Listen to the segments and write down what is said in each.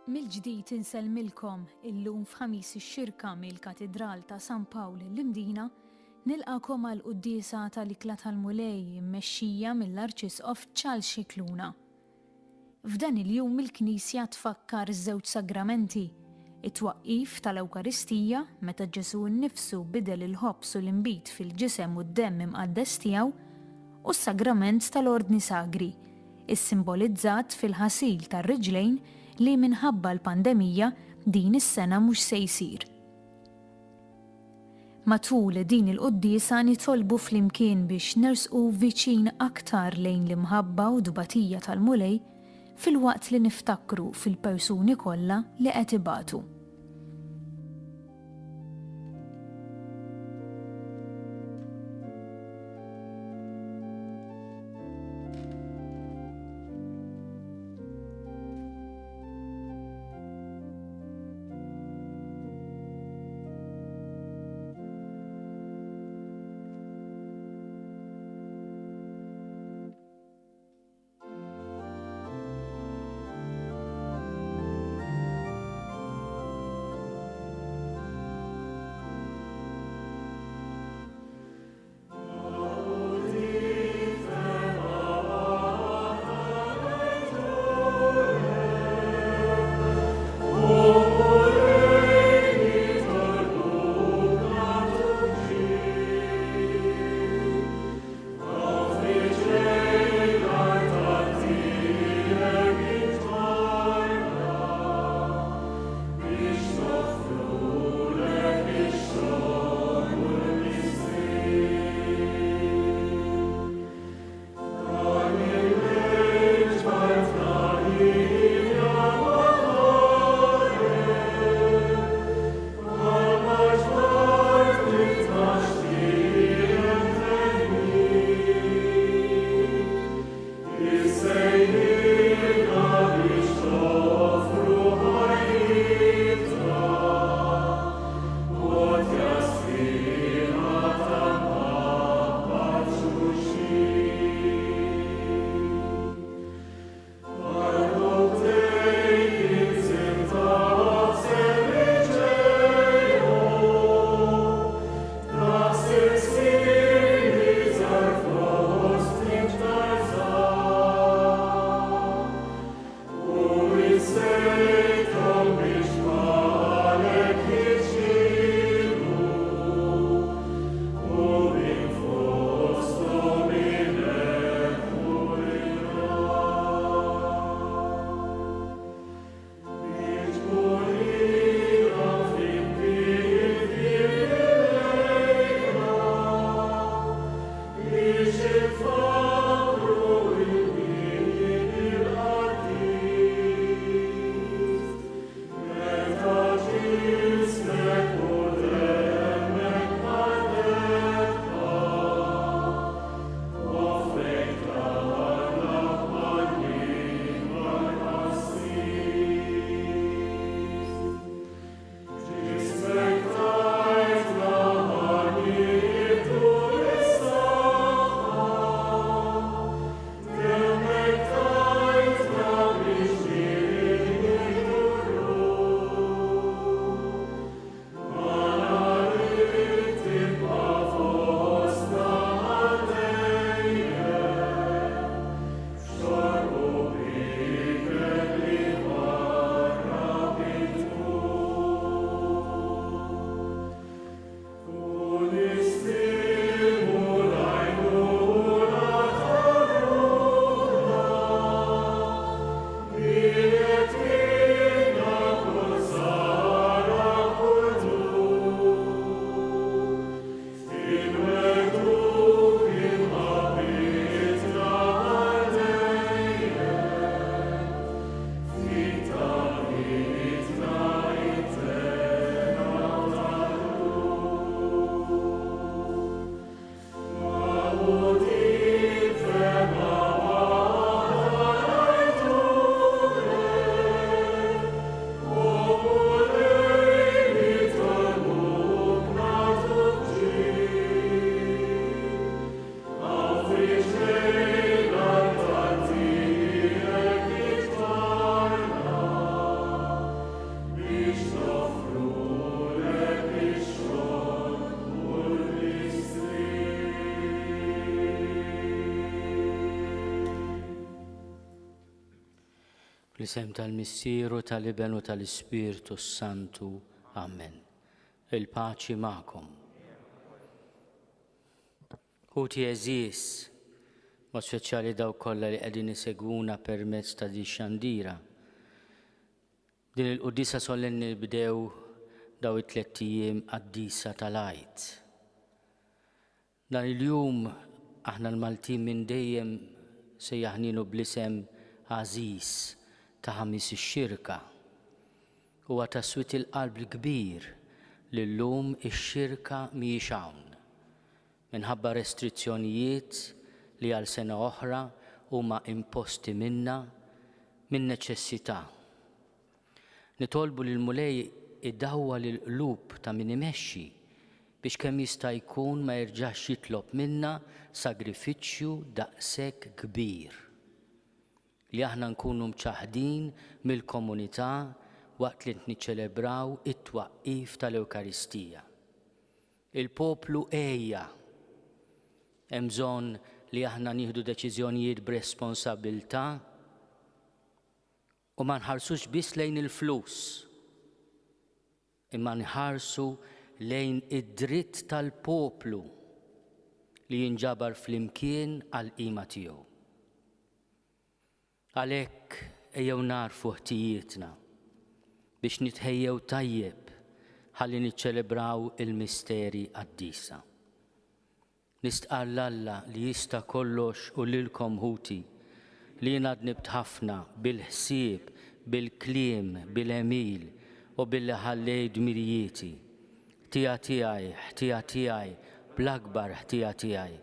Mill-ġdid insellmilkom illum f'ħamis ix-xirka mill-Katedral ta' San Pawl l-Imdina nilqakom għal quddiesa tal-Ikla tal-Mulej mmexxija mill-Arċisqof Charles Scicluna. F'dan il-jum il-Knisja tfakkar iż-żewġ sagramenti, it-twaqqif tal-Ewkaristija meta Ġesu nnifsu bidel il-ħobs u l-inbit fil-ġisem u d-demm imqaddes tiegħu u s-sagrament tal-Ordni Sagri, is-simbolizzat fil-ħasil tar-riġlejn li minħabba l-pandemija din is-sena mhux se jsir. Matul din il-quddiesa nitolbu flimkien biex nersqu viċin aktar lejn l-imħabba u dubatija tal-Mulej filwaqt li niftakru fil-persuni kollha li qed ibatu. L-isem tal-Missieru tal-Iben u tal-Ispiritu Santu. Amen. Il-paċi ma'kom. Ħuti eżis, ma speċjali daw kollha li qegħdin isegwuna permezz ta' di xandira. Din il-quddisa solenni bdew daw it-tliet ijiem qaddisa tal-Għid. Dan il-jum aħna l-Maltin minn dejjem sejjaħninu bl-isem Għażiż ta' ħamis ix-xirka. Huwa taswit il-qalb l-kbir li llum ix-xirka mhijiex hawn minħabba restrizzjonijiet li għal sena oħra huma imposti minna minn neċessità. Nitolbu lil Mulej iddawwa lil qlub ta' min imexxi biex kemm jista' jkun ma jerġax jitlob minna sagrifiċċju daqshekk kbir. Li aħna nkunu mċaħdin mill-komunità waqt li niċċelebraw it-twaqqif tal-Ewkaristija. Il-poplu ejja hemm bżonn li aħna nieħdu deċiżjonijiet b'responsabbiltà u ma nħarsux biss lejn il-flus, imma nħarsu lejn id-dritt tal-poplu li jinġabar flimkien għall-qima tiegħu. Għalhekk ejjew narfu ħtijietna biex nitħejjew tajjeb ħalli niċċelebraw il-misteri qaddisa. Nistqar Alla li jista' kollox u lilkom ħuti li jiena dnibt ħafna bil-ħsieb, bil-kliem, bil-emil u billi ħallejt dmirijieti. Ħtija tiegħi, bl-akbar ħtija tiegħi.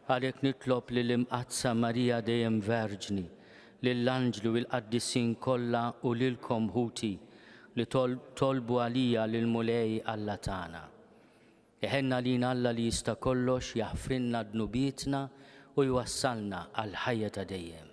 Għalhekk nitlob lill-imqazza Marija dejjem Verġni, lill-anġlu u l-qaddisin kollha u lilkom ħuti li tolbu għalija lill-Mulej Alla tagħna. Iħenna lina Alla li jista' kollox jaħfrinna dnubietna u jwassalna għal ħajja ta' dejjem.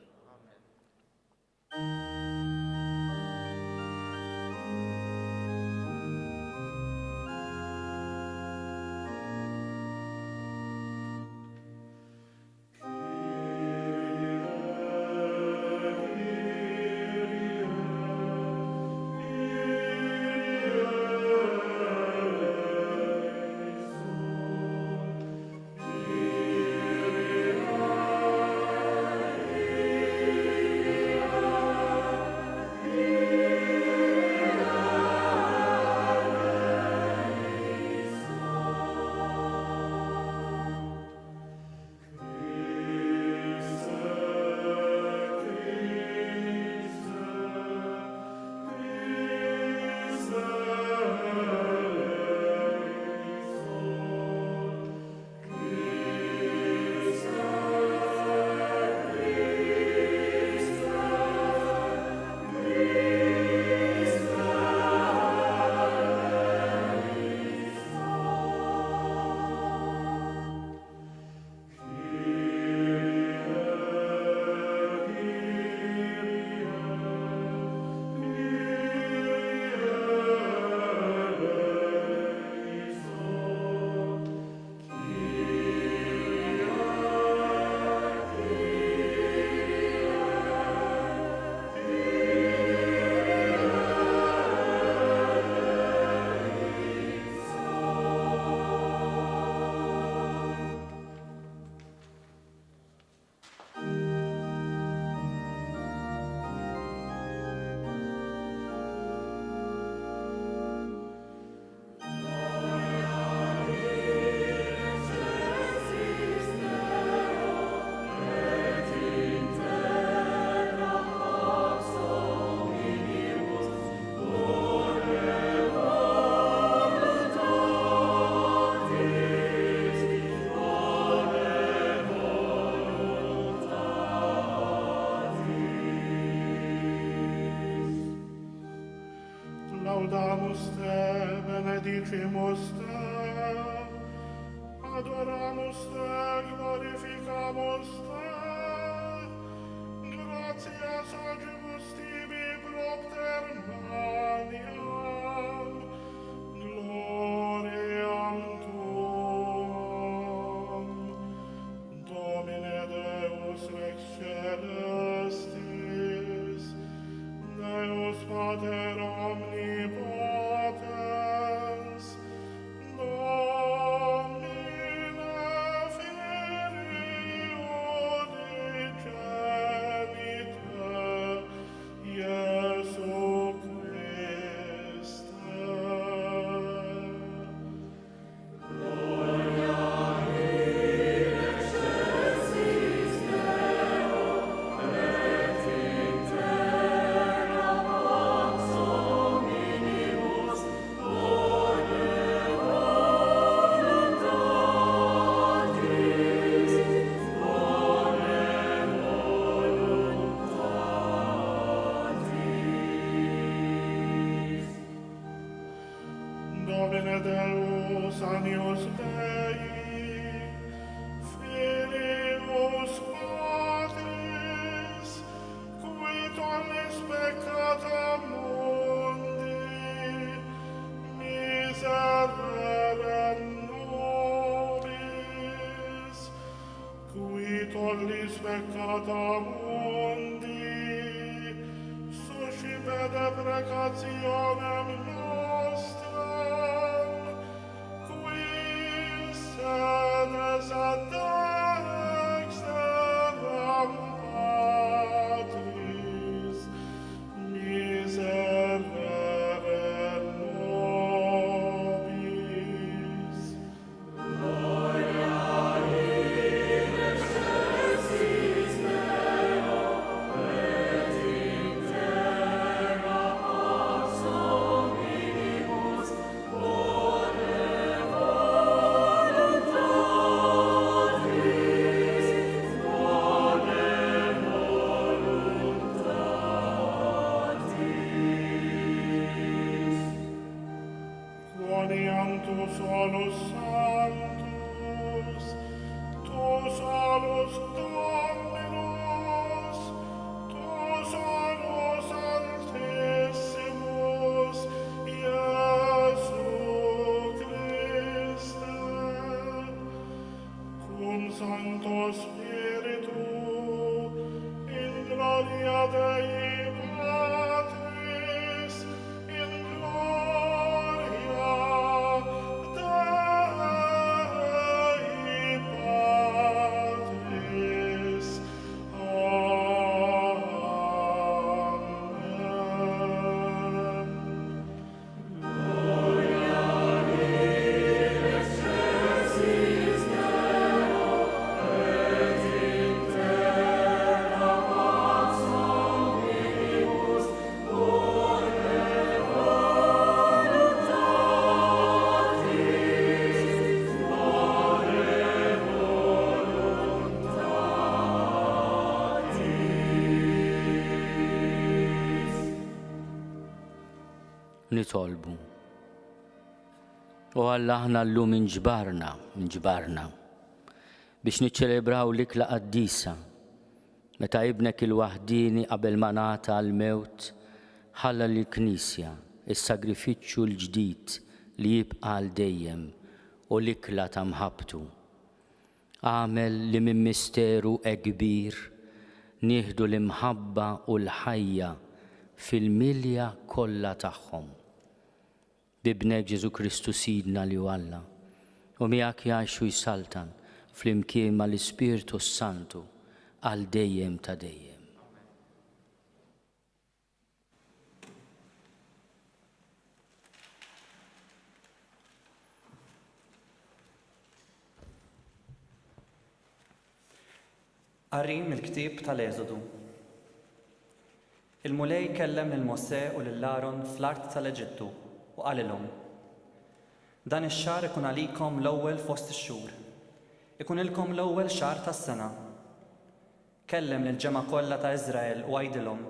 Laudamus te, benedicimus te, adoramus te, glorificamus te, gratias agibus tibi propter maniam, gloriam tuam, Domine Deus rex celestis, Dei, Filius Patris, qui tollis peccata mundi, miserere nobis, qui tollis peccata mundi, suscipe deprecationem nostram, qui sedes ad dexteram Patris, miserere nobis. Quoniam tu solus sanctus, tu solus Dominus, tu solus altissimus, Iesu Christe, cum Sancto Spiritu, in gloria Dei Patris, in gloria Dei Patris. Amen. Nitolbu. U Alla aħna llum inġbarna biex niċċelebraw l-ikla qaddisa meta ibnek il-waħdini qabel ma ngħata għall-mewt ħalla lill-Knisja is-sagrifiċċju l-ġdid li jibqa' għal dejjem u l-ikla ta' mħabbtu. Għamel li minn misteru kbir nieħdu l-imħabba u l-ħajja fil-milja kollha tagħhom. Bibnek Ġesu Kristu Sidna li hu Alla, u miegħek jgħixu jsaltan flimkien mal-Ispiritu Santu għal dejjem ta' dejjem. Qari mill-ktieb tal-Eżodu. Il-mulej kellem lil Mosè u lil Aaron fl-art tal-Eġittu u qalilhom: Dan ix-xahar ikun għalikom l-ewwel fost ix-xhur. Ikun ilkom l-ewwel xahar tas-sena. Kellem lill-ġemgħa kollha ta' Iżrael u għajdilhom: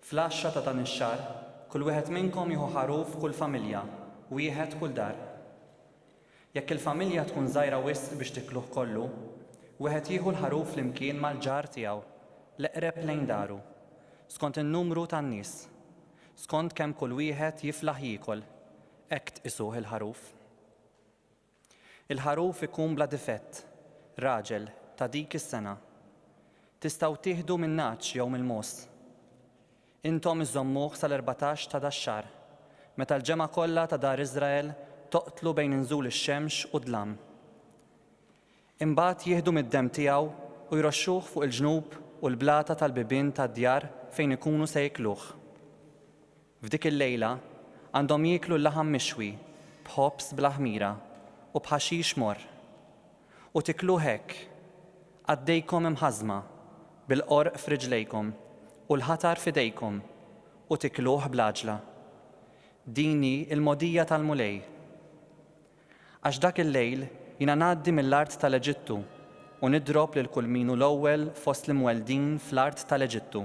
Fl-10 ta' dan ix-xahar kull wieħed minnkom jieħu ħaruf kull familja, wieħed kull dar. Jekk il-familja tkun żgħira wisq biex tikluh kollu, wieħed jieħu l-ħaruf flimkien mal-ġar tiegħu l-eqreb lejn daru, skont in-numru tan-nies, skont kemm kull wieħed jiflaħ jiekol, hekk tqisuh il-ħaruf. Il-ħaruf ikun bla difett, raġel ta' dik is-sena. Tistgħu tieħdu minn naċ jew mill-mos. Intom iżommuh sal-14 ta' dax-xahar, meta l-ġemgħa kollha ta' dar Iżrael toqtlu bejn inżul ix-xemx u dlam. Imbagħad jieħdu mid-demm tiegħu u jroxxuh fuq il-ġnub u l-blata tal-bibien tad-djar fejn ikunu se jikluh. F'dik il-lejla għandhom jieklu l-laħam mixwi b'ħobs bla ħmira u b'ħaxix mor. U tikluh hekk, għaddejkom imħażma bil-qorq f'riġlejkom u l-ħatar f'idejkom u tikluh bl-għaġla. Dini il-modija tal-mulej. Għax dak il-lejl jiena ngħaddi mill-art tal-Eġittu u nidrob lil kull min hu l-ewwel fost l-imweldin fl-art tal-Eġittu,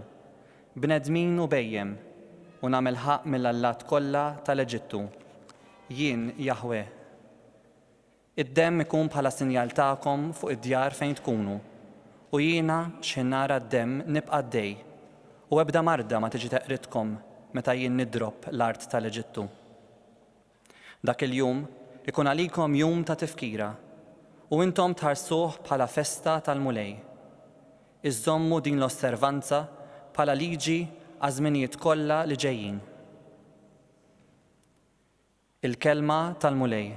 bnedmin u bejjem, u nagħmel ħaq mill-allat kollha tal-Eġittu. Jien Jaħwe. Id-demm ikun bħala sinjal tagħkom fuq id-djar fejn tkunu, u jiena x'in nara d-demm nibqa' għaddej, u ebda marda ma tiġi teqritkom meta jien nidrob l-art tal-Eġittu. Dak il-jum ikun għalikom jum ta' tifkira, u intom tħarsuh bħala festa tal-mulej. Iżommu din l-osservanza bħala liġi għaż-żminijiet kollha li ġejjin. Il-kelma tal-mulej.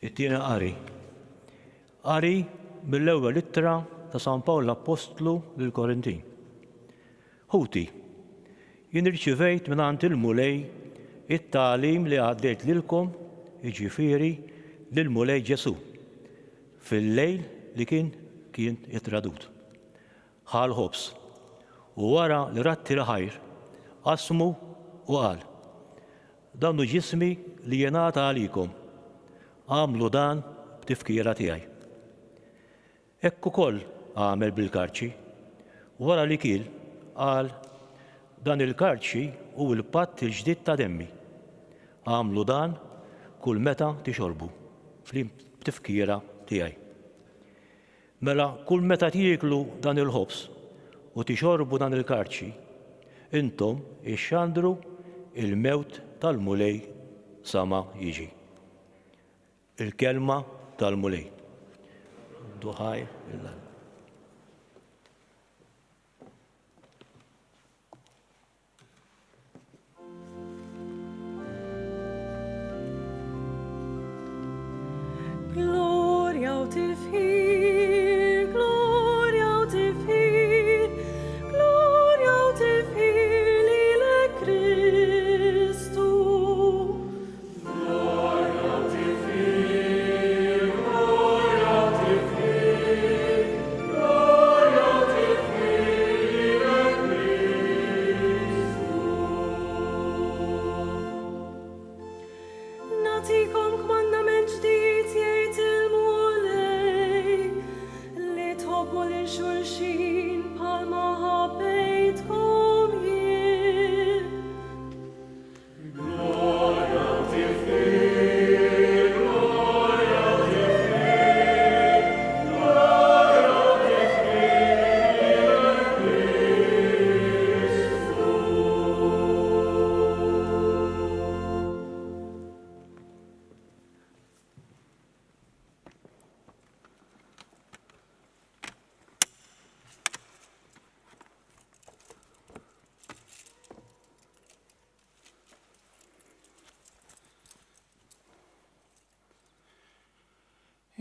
It-tieni qari. Qari mill-ewwel ittra ta' San Pawl l-Apostlu lill-Korintin. Ħuti, jien irċivejt mingħand il-mulej it-tagħlim li għaddejt lilkom, jiġifieri lill-mulej Ġesu, fil-lejl li kien ittradut. Ħal ħobs, u wara li ratti l-ħajr, qasmu u qal: dan hu ġismi li jingħata għalikom, għamlu dan b'tifkira tiegħi. Hekk ukoll għamel bil-karċi, wara li kiel qal: dan il-karċi hu l-patt il-ġdid ta' demmi. Għamlu dan kull meta tixorbu, b'tifkira tiegħi. Mela kull meta tieklu dan il-ħobs u tixorbu dan il-karċi, intom ixxandru il-mewt tal-mulej sama jiġi. Il-kelma tal-mulej. Duħaj illah. Gloria u tifħir, gloria u tifħir, gloria u tifħir lilek Kristu. Gloria u tifħir, gloria u tifħir,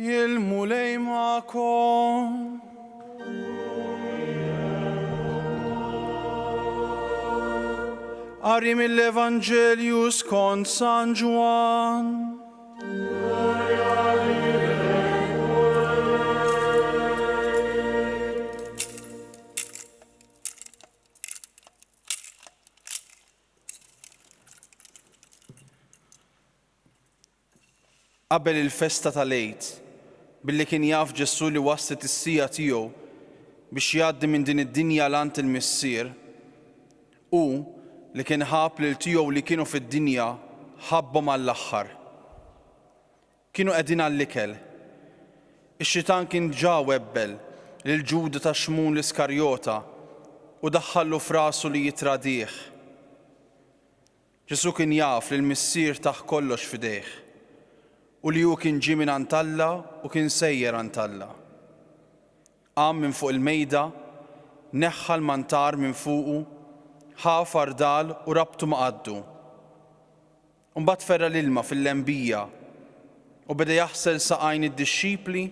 Il-mulej ma'kom. Qari mill-Evanġelju skont San Ġwan. Qabel il-festa tal-Eid, billi kien jaf Ġesu li waslet is-sija tiegħu biex jgħaddi minn din id-dinja lant il-missier, u li kien ħab lil tiegħu li kienu fid-dinja ħabbhom għall-aħħar. Kienu qegħdin għall-ikel. Ix-xitan kien ġa webbel lil Ġuda ta' Xmun l-Iskarjota u daħħallu f'rasu li jitradih. Ġesu kien jaf li l-missier taħ kollox f'idejh u li hu kien ġie minn Alla u kien sejjer Alla. Qam minn fuq il-mejda, neħħa l-mantar minn fuqu, ħafar dal u rabtu ma' qaddu. Mbagħad ferra l-ilma fil-lembija u beda jaħsel saqajn id-dixxipli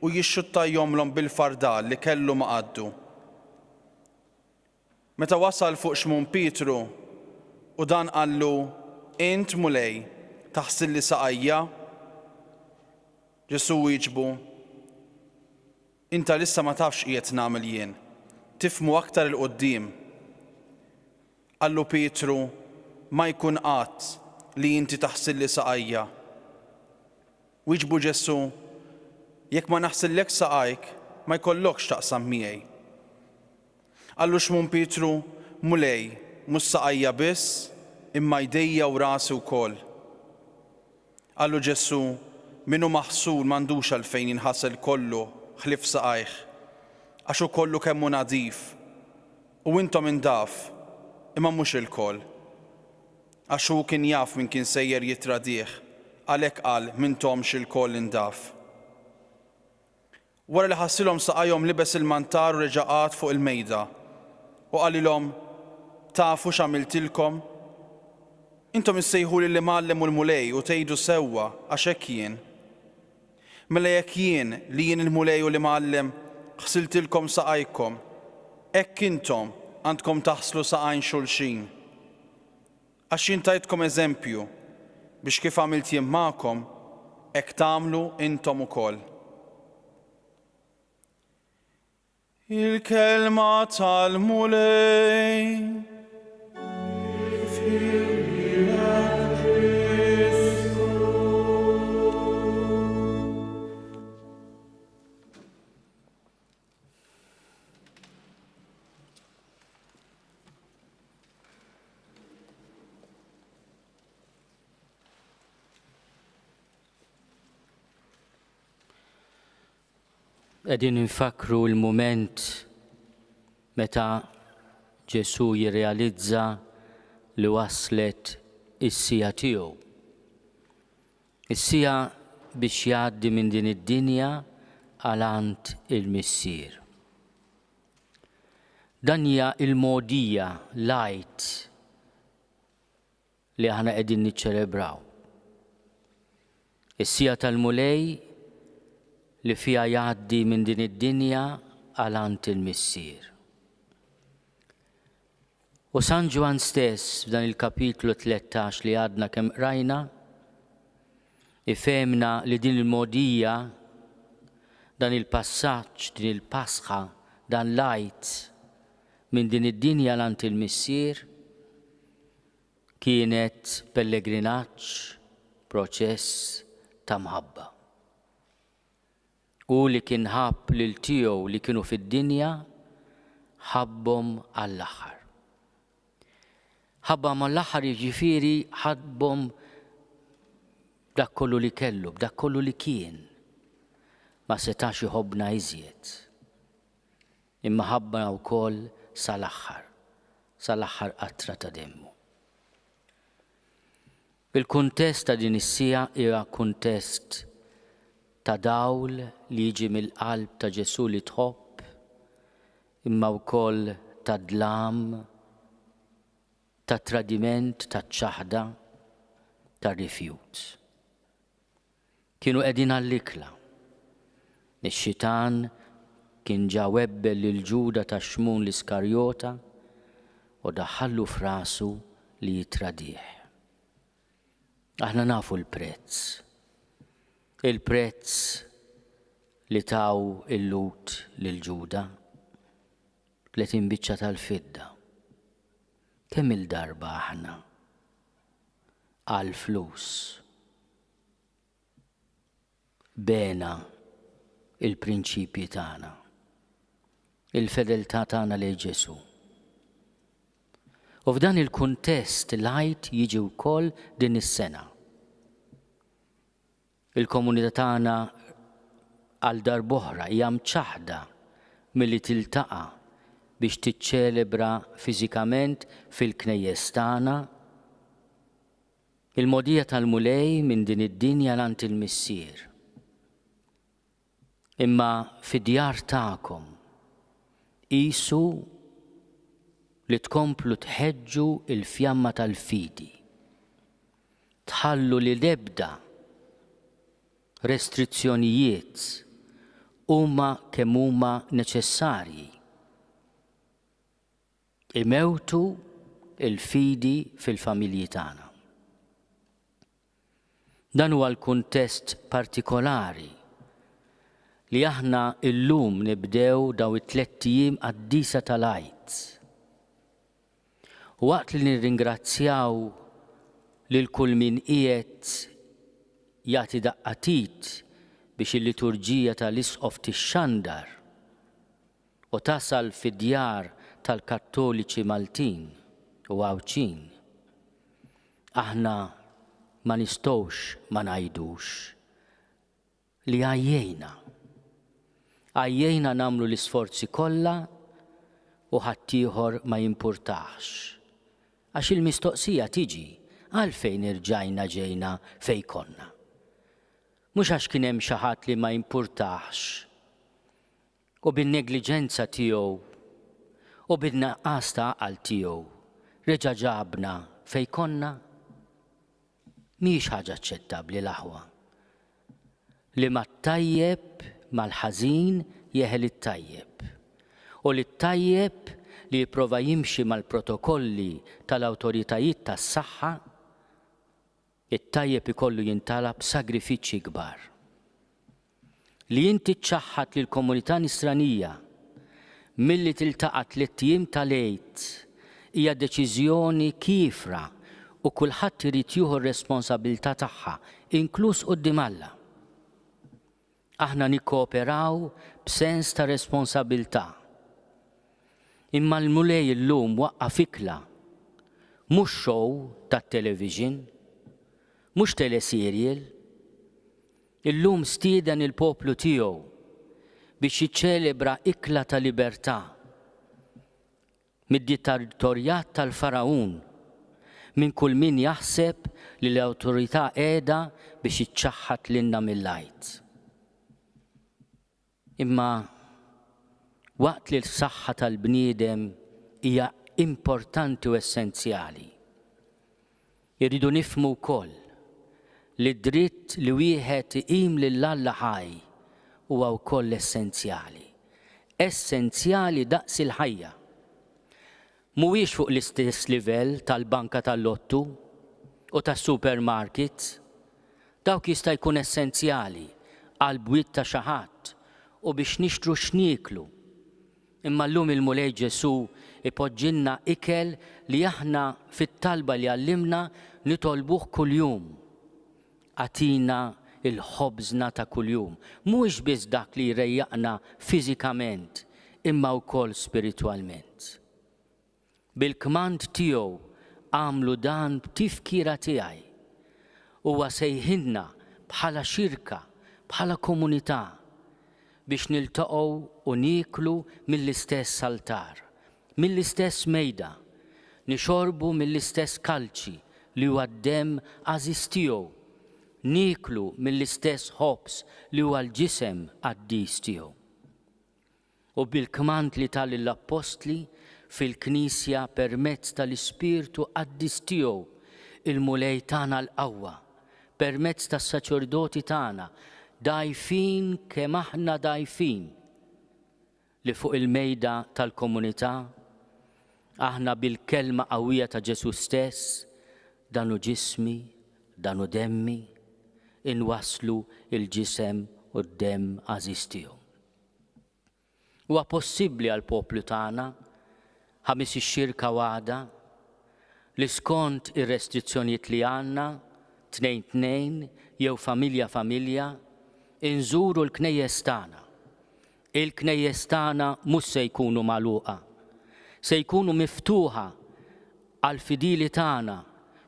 u jixxuttajhomlhom bil-fardal li kellu ma' qaddu. Meta wasal fuq Xmun Pietru u dan qallu, int mulej taħsil li saqajja, Ġesu wieġbu, inta lissa ma tafx qiegħed nagħmel jien, tifhmu aktar il-qudiem. Qallu Pietru, ma jkun qatt li inti taħsil li saqajja. Wieġbu Ġesu, jekk ma naħsillek saqajk, ma jkollokx taqsam miegħi. Qallu Xmun Pietru, mulej, mhux saqajja biss, imma jdejja u rasi wkoll. Qallu Ġesu, minnu maħsul m'għandux għalfejn jinħassel kollu ħlief saqajh, għax hu kollu kemmu nadif, u intom indaf, imma mhux il-koll. Għax hu kien jaf min kien sejjer jitradih, għalhekk qal m'intomx il-koll indaf. Wara li ħassilhom saqajhom libes il-mantar u reġaqat fuq il-mejda u qalilhom, tafu x'għamiltilkom? Intom issejħuli li mgħallem u l-mulej u tgħidu sewwa għax hekk jien. Mela jekk jien li jien il-mulej u li mgħallem ħsiltilkom saqajkom, hekk intom għandkom taħslu saqajn xulxin. Għax jien tajtkom eżempju biex kif għamilt jien magħkom, hekk tagħmlu intom ukoll. Il-kelma tal-mulej. Qegħdin infakru l-mument meta Ġesu jirrealizza li waslet is-sija tiegħu. Is-sija biex jgħaddi minn din id-dinja għalant il-missier. Dan hija il-mogħdija l-għid li aħna qegħdin niċċelebraw. Is-sija tal-mulej li fiha jgħaddi minn din id-dinja għalant il-missier. U San Ġwan stess f'dan il-kapitlu 13 li għadna kemm qrajna, ifhemna li din il-mogħdija, dan il-passaġġ, din il-pasħa, dan l-għid minn din id-dinja għalant il-missier kienet pellegrinaġġ, proċess ta' mħabba. U li kien ħabb lil tiegħu li kienu fid-dinja ħabbhom għall-aħħar. Ħabbhom għall-aħħar jiġifieri ħabbhom b'dak kollu li kellu, b'dak kollu li kien. Ma setax iħobbna iżjed. Imma ħabbna wkoll sal-aħħar qatra ta' demmu. Il-kuntest ta' din is-sija hija kuntest ta' dawl li jiġi mill-qalb ta' Ġesu li tħobb, imma wkoll ta' dlam, ta' tradiment, ta' ċaħda, ta' rifjut. Kienu qegħdin għall-ikla, Ix-xitan kien ġa webbel lil Ġuda ta' Xmun l-Iskarjota u daħħallu f'rasu li jitradih. Aħna nafu l-prezz. Il-prezz li taw il-lut lil Ġuda 30 biċċa tal-fidda. Kemm il-darba aħna għal flus bena il-prinċipji tagħna, il-fedeltà tagħna lejn Ġesu. U f'dan il-kuntest l-Għid jiġi wkoll din is-sena. Il-komunità tagħna għal darb'oħra hija mċaħda milli tiltaqa' biex tiċċelebra fiżikament fil-knejjes tagħna il-mogħdija tal-mulej minn din id-dinja lant il-missier. Imma fid-djar tagħkom qisu li tkomplu tħeġġu il-fjamma tal-fidi. Tħallu li l-ebda restrizzjonijiet huma kemm huma neċessarji. Imewtu il-fidi fil-familji tagħna. Dan huwa l-kuntest partikolari li aħna illum nibdew daw it-3 ijiem qaddisa tal-Għid. Waqt li nirringrazzjaw lil kull min qiegħed jagħti daqqatit biex il-liturġija tal-isqof tixxandar u tasal fid-djar tal-Kattoliċi Maltin u Għawċin, aħna ma nistgħux ma ngħidux li għajjejna nagħmlu l-isforzi kollha u ħaddieħor ma jimpurtax. Għax il-mistoqsija tiġi għalfejn irġajna ġejna fejn konna. Mhux għax kien hemm xi ħadd li ma jimpurtax u bin-negliġenza tiegħu u bin-naqqas ta' għaqal tiegħu reġa' ġabna fejn konna. Mhijiex ħaġa aċċettabbli l-aħwa li mat-tajjeb mal-ħażin jeħel it-tajjeb u li t-tajjeb li jipprova jimxi mal-protokolli tal-awtoritajiet tas-saħħa, it-tajjeb ikollu jintalab sagrifiċċji kbar. Li inti tċaħħad lill-komunità nisranija milli tiltaqa' 3 ijiem tal-Għid hija deċiżjoni kiefra u kulħadd irid jieħu r-responsabbiltà tagħha, inkluż quddiem Alla. Aħna nikkooperaw b'sens ta' responsabbiltà. Imma l-mulej illum waqqaf ikla mhux show tat-television, mhux teleserial. Illum stieden il-poplu tiegħu biex jiċċelebra ikla ta' libertà mid-dittatorjat tal-Farawn minn kull min jaħseb li l-awtorità qiegħda biex iċċaħħad lilna mill-Għid. Imma waqt li l-saħħa tal-bniedem hija importanti u essenzjali, irridu nifhmu wkoll li d-dritt li wieħed iqim lil Alla ħaj huwa wkoll essenzjali. Essenzjali daqs il-ħajja. Mhuwiex fuq l-istess livell tal-banka tal-lottu u tas-supermarket. Dawk jista' jkun essenzjali għal bwiet ta' xi ħadd u biex nixtru x'nieklu. Imma llum il-mulej Ġesu ipoġġilna ikel li aħna fit-talba li għallimna nitolbuh kuljum. Atina il-ħobżna ta' kuljum. Mhuwiex biss dak li jrejjaqna fiżikament, imma wkoll spiritwalment. Bil-kmand tiegħu għamlu dan b'tifkira tiegħi. Huwa sejħinna bħala xirka, bħala komunità biex niltaqgħu u nieklu mill-istess altar, mill-istess mejda, nixorbu mill-istess kalċi li huwa d-demm għażiż tiegħu, nieklu mill-istess ħobs li huwa l-ġisem qaddis tiegħu. U bil-kmand li tal l-Apostli fil-Knisja permezz tal-Ispirtu qaddis tiegħu il-mulej tagħna l-qawwa, permezz tas-saċerdoti tagħna dajfin kemm aħna dajfin li fuq il-mejda tal-komunità aħna bil-kelma qawwija ta' Ġesu stess danu ġismi, danu demmi, inwasslu il-ġisem u d-demm għażiż tiegħu. Huwa possibbli għal poplu tagħna ħames ix-xirka waħda li skont ir-restrizzjonijiet li għandna tnejn jew familja inżuru l-knejjes tagħna. Il-knejjes tagħna mhux se jkunu magħluqa, se jkunu miftuħa għal fidili tagħna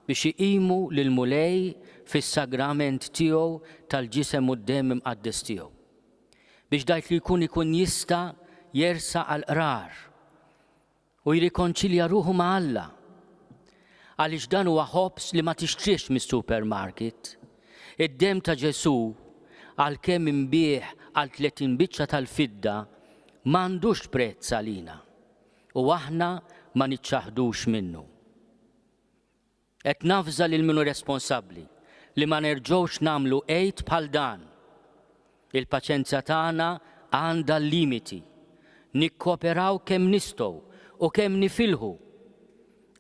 biex iqimu lil mulej fis-sagrament tiegħu tal-ġisem u d-demm imqaddes tiegħu. Biex dak li jkun jista' jersa' għal qrar u jirrikonċilja ruħu ma' Alla. Għaliex dan huwa ħobbs li ma tixtrix mis-supermarket. Id-demm ta' Ġesu għalkemm imbieħ għal 30 biċċa tal-fidda m'għandux prezz għalina u aħna ma niċċaħdux minnu. Qed nafża lil minnu responsabbli li ma nerġgħux nagħmlu għejt bħal dan. Il-paċenzja tagħna għandha limiti. Nikkooperaw kemm nistgħu u kemm nifilħu.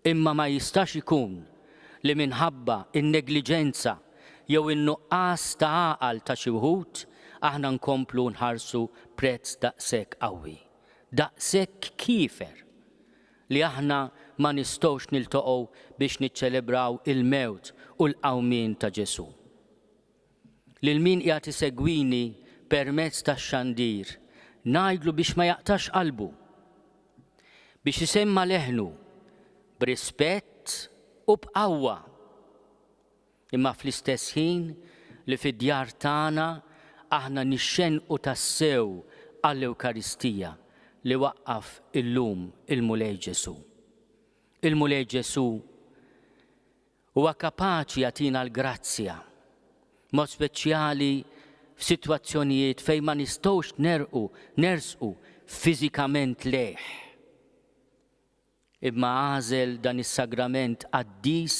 Imma ma jistax ikun li minħabba in-negliġenza jew in-nuqqas ta' għaqal ta' xi wħud aħna nkomplu nħarsu prezz daqshekk qawwi, daqshekk kiefer li aħna ma nistgħux niltaqgħu biex niċċelebraw il-mewt u l-qawmien ta' Ġesu. Lil min qiegħed isegwini permezz tax-xandir ngħidlu biex ma jaqtax qalbu, biex isemma leħnu b'rispett u b'qawwa. Imma fl-istess ħin li fid-djar tagħna aħna nixxenqu tassew għall-Ewkaristija li waqqaf illum il-Mulej Ġesu. Il-Mulej Ġesu huwa kapaċi jagħtina l-grazzja, mod speċjali f'sitwazzjonijiet fejn ma nistgħux nersqu fiżikament lejh. Imma għażel dan is-sagrament qaddis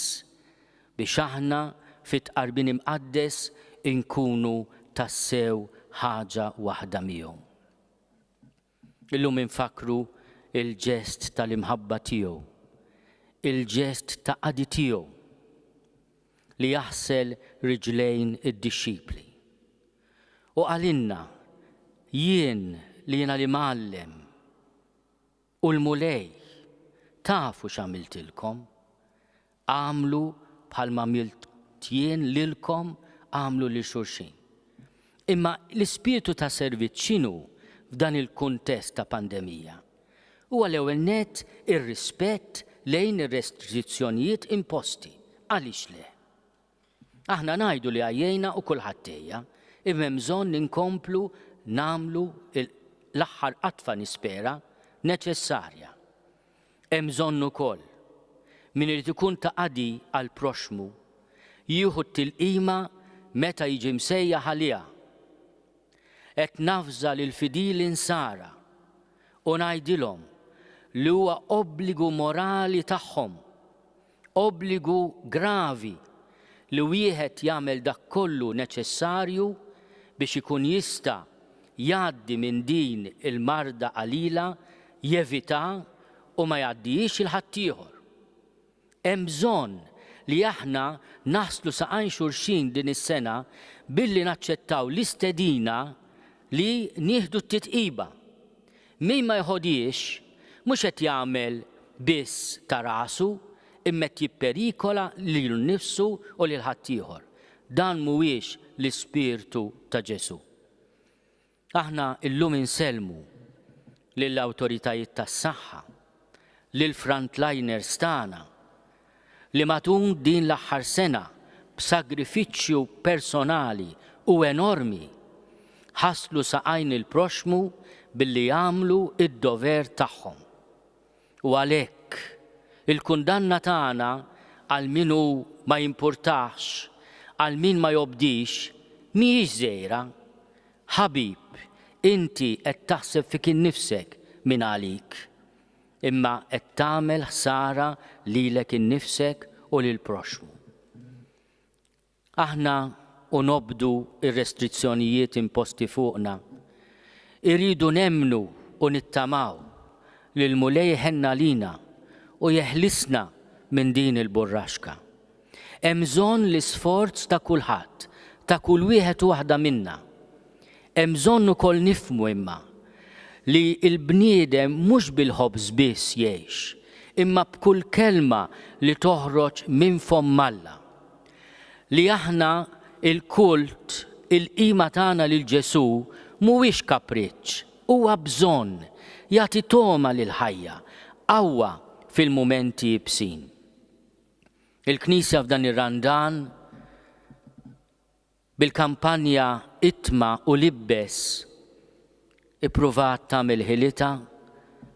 biex aħna fit-qarbien imqaddes inkunu tassew ħaġa waħda miegħu. Illum infakru il-ġest tal-imħabba tiegħu, il-ġest ta' qadi tiegħu li jaħsel riġlejn id-dixxipli. U għalinna jien li jiena li mgħallem u l-mulej tafu x'għamiltilkom, għamlu bħalma għamilt jien lilkom għamlu li xulxin. Imma l-ispirtu ta' servizz x'inhu f'dan il-kuntest ta' pandemija? Huwa l-ewwel nett ir-rispett lejn ir-restrizzjonijiet imposti. Għaliex le? Aħna ngħidu li għajjejna u kulħadd ejja, imma hemm bżonn inkomplu nagħmlu l-aħħar qatfa nispera neċessarja. Hemm bżonn ukoll min irid ikun ta' qadi għall proxmu jieħu t-tilqima meta jiġi msejjaħ għaliha. Qed nafża lil fidili nsara u ngħidilhom li huwa obbligu morali tagħhom, obbligu gravi li wieħed jagħmel dak kollu neċessarju biex ikun jista' jgħaddi minn din il-marda qalila, jevita u ma jgħaddihiex il ħadd ieħor. Hemm bżonn li aħna naslu saqajn xulxin din is-sena billi naċċettaw l-istedina li nieħdu t-titqiba. Min ma jħodiex mhux qed jagħmel biss ta' rasu imma qed jipperikola lilu nnifsu u lil ħadd ieħor. Dan mhuwiex l-ispirtu ta' Ġesu. Aħna llum insellmu lill-awtoritajiet tas-saħħa, lil frontliners tagħna li matul din l-aħħar sena b'sagrifiċċju personali u enormi ħaslu saqajn il-proxmu billi jagħmlu id-dover tagħhom. U għalhekk il-kundanna tagħna għal min hu ma jimpurtax, għal min ma jobdix, mhijiex żgħira. Ħabib, inti qed taħseb fik innifsek minn għalik, imma qed tagħmel ħsara lilek innifsek u lil proxmu. Aħna u nobdu ir-restrizzjonijiet imposti fuqna, irridu nemmnu u nittamaw li l-mulej ħenna lina u jeħlisna minn din il-burraxka. Hemm bżonn l-isforz ta' kulħadd, ta' kull wieħed u waħda minna. Hemm bżonn ukoll nifhmu imma li l-bniedem mhux bil-ħobż biss jgħix, imma b'kull kelma li toħroġ minn fomm Alla. Li aħna il-kult, il-qima tagħna lil Ġesu mhuwiex kapriċċ, huwa bżonn jagħti toma lil ħajja, qawwa fil-mumenti jibsin. Il-Knisja f'dan ir-Randan bil-kampanja Itma u Libbes ippruvat tagħmel ħilitha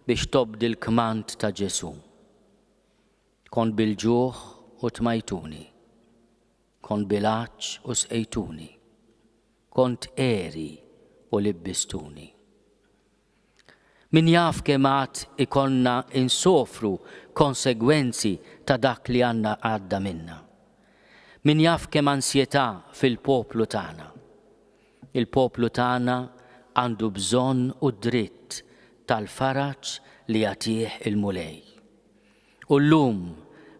biex tobdi l-kmand ta' Ġesu. Kont bil-ġuħ u tmajtuni, kont bil-għaġġ u sqejtuni, kont eri u libbistuni. Min jaf kemm għad ikonna insofru konsegwenzi ta' dak li għandna għadda minna. Min jaf kemm ansjetà fil-poplu tagħna. Il-poplu tagħna għandu bżonn u dritt tal-faraġġ li jagħtih il-mulej. U llum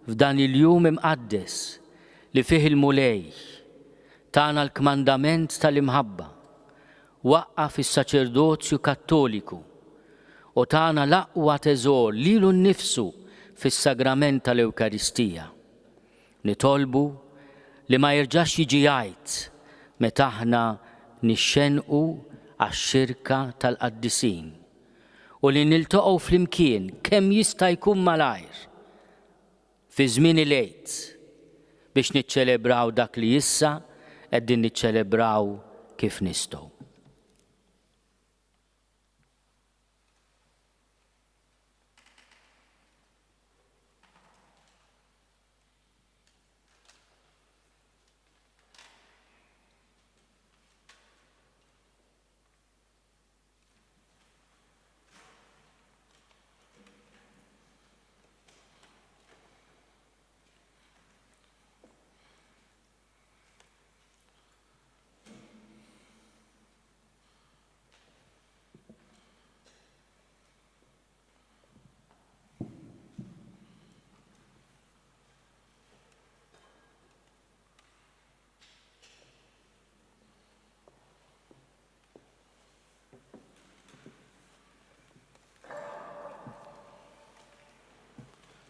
f'dan il-jum imqaddes li fih il-mulej tagħna l-kmandament tal-imħabba waqqaf is-saċerdozju Kattoliku u tagħna l-aqwa teżor lilu nnifsu fis-sagrament tal-Ewkaristija. Nitolbu li ma jerġax jiġi jgħid meta aħna nixxenqu għax-xirka tal-qaddisin u li niltaqgħu flimkien kemm jista' jkun malajr fi żmien il-għid biex niċċelebraw dak li issa qegħdin niċċelebraw kif nistgħu.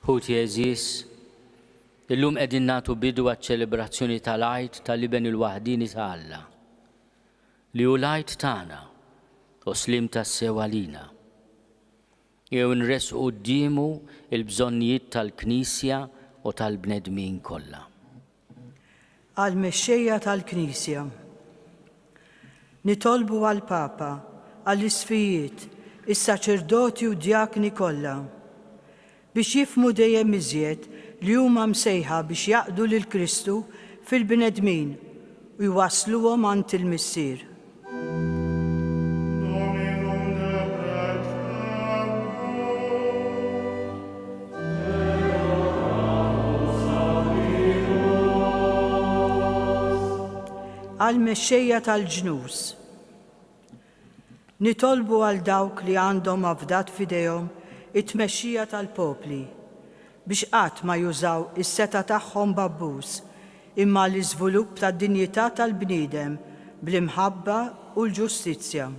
Ħuti eżis, illum qegħdin nagħtu bidu għaċ-ċelebrazzjoni tal-Għid tal-Iben il-Waħdini ta' Alla, li hu l-Għid tagħna u slim tas-sewa lina. Jew nresqu qudiemu l-bżonnijiet tal-Knisja u tal-bnedmin kollha. Għall-mexxejja tal-Knisja. Nitolbu għall-Papa, għall-isfijiet, is-saċerdoti u djakni kollha biex jifhmu dejjem iżjed li huma msejħa biex jaqdu lil Kristu fil-bnedmin u jwassluhom għand il-Missier. Għall-mexxejja tal-ġnus. Nitolbu għal dawk li għandhom avdat f'idejhom it-tmexxija tal-popli biex qatt ma jużaw is-seta tagħhom babbuż imma l-iżvilupp tad-dinjità tal-bniedem bl-imħabba u l-ġustizzja.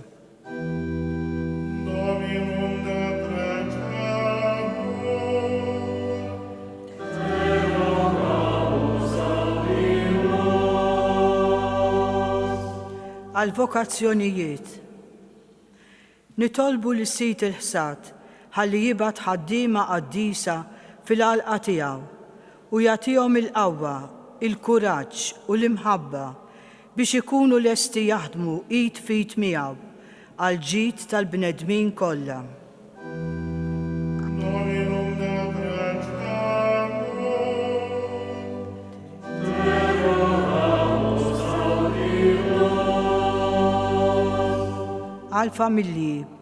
Għal-vokazzjonijiet. Nitolbu l-sit il-ħsad ħalli jibgħat ħaddiema qaddisa fil-għalqa tiegħu u jagħtihom il-qawwa, il-kuraġġ u l-imħabba biex ikunu lesti jaħdmu id fit miegħu għal ġid tal-bnedmin kollha. Għal-familji.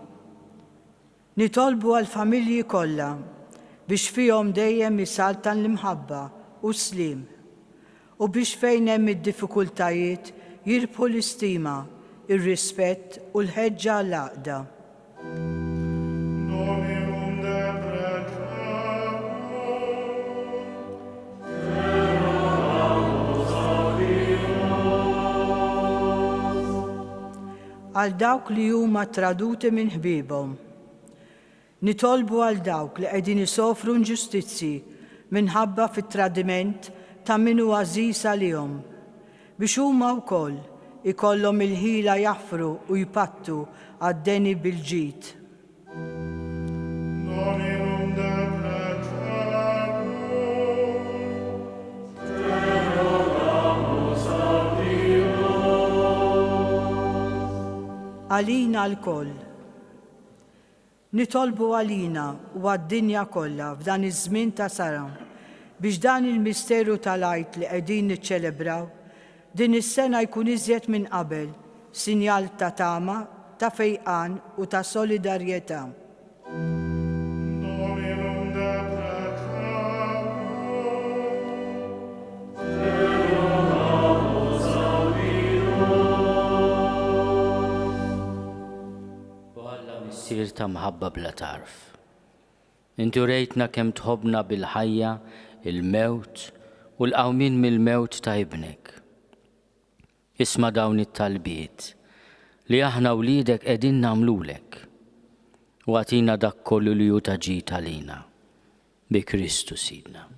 Nitolbu għal-familji kollha biex fihom dejjem isaltan l-imħabba u s-slim u biex fejn hemm id-diffikultajiet jirbħu l-istima, ir-rispett u l-ħeġġa l-għaqda. Dominum Għal dawk li huma traduti minn ħbiebhom. Nitolbu għal dawk li qegħdin isofru inġustizzi minħabba fit-tradiment ta' min huwa għażiż għalihom biex huma wkoll ikollhom il-ħila jaħfru u jpattu għad-deni bil-ġid. Dominum Għalina l-koll. Nitolbu għalina u għad-dinja kollha f'dan iż-żmien ta' sara biex dan il-misteru tal-għajt li qegħdin niċċelebraw din is-sena jkun iżjed minn qabel sinjal ta' tama, ta' fejqan u ta' solidarjetà. Sir ta' mħabba bla tarf. Intu rejtna kemm tħobna bil-ħajja, il-mewt u l-qawmin mill-mewt ta' ibnek. Isma' dawn it-talbiet li aħna wliedek qegħdin nagħmlulek u għatina dak kollu li hu taġid għalina bi Kristu Sidna.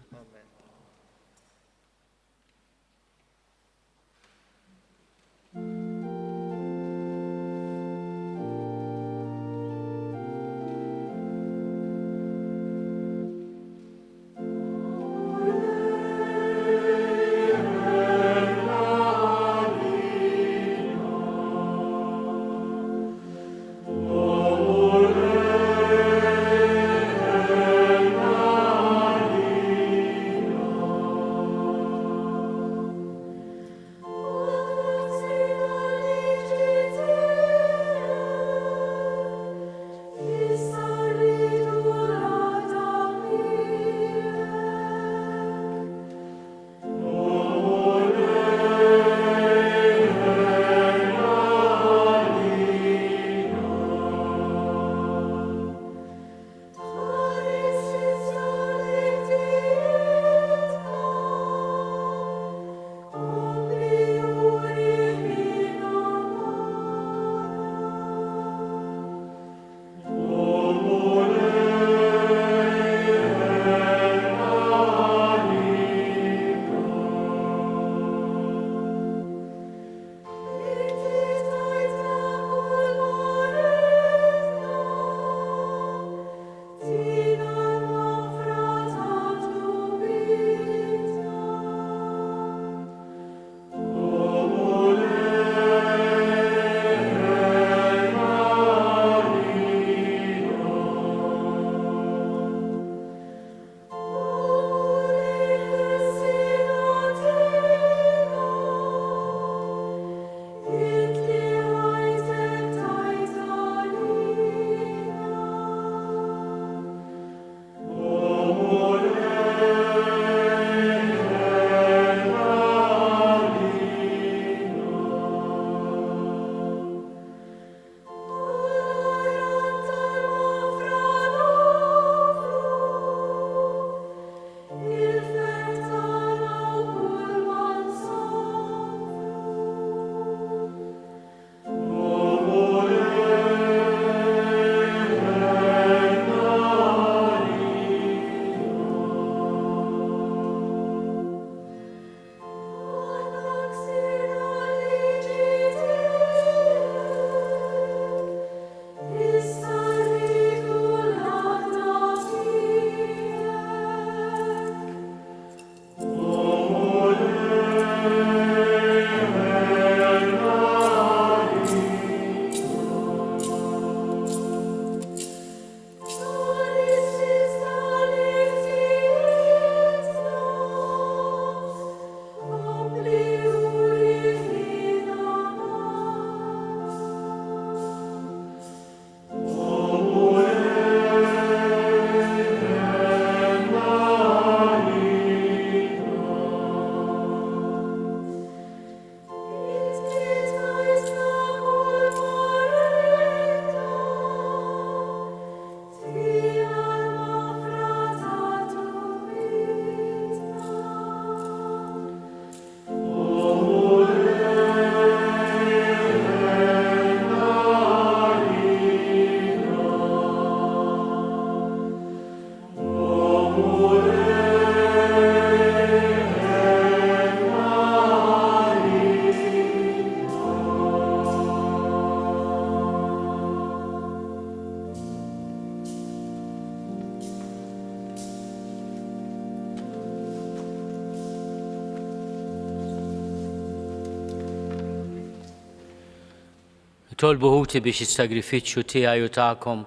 Tolbu ħuti biex is-sagrifiċċju tiegħi u tagħkom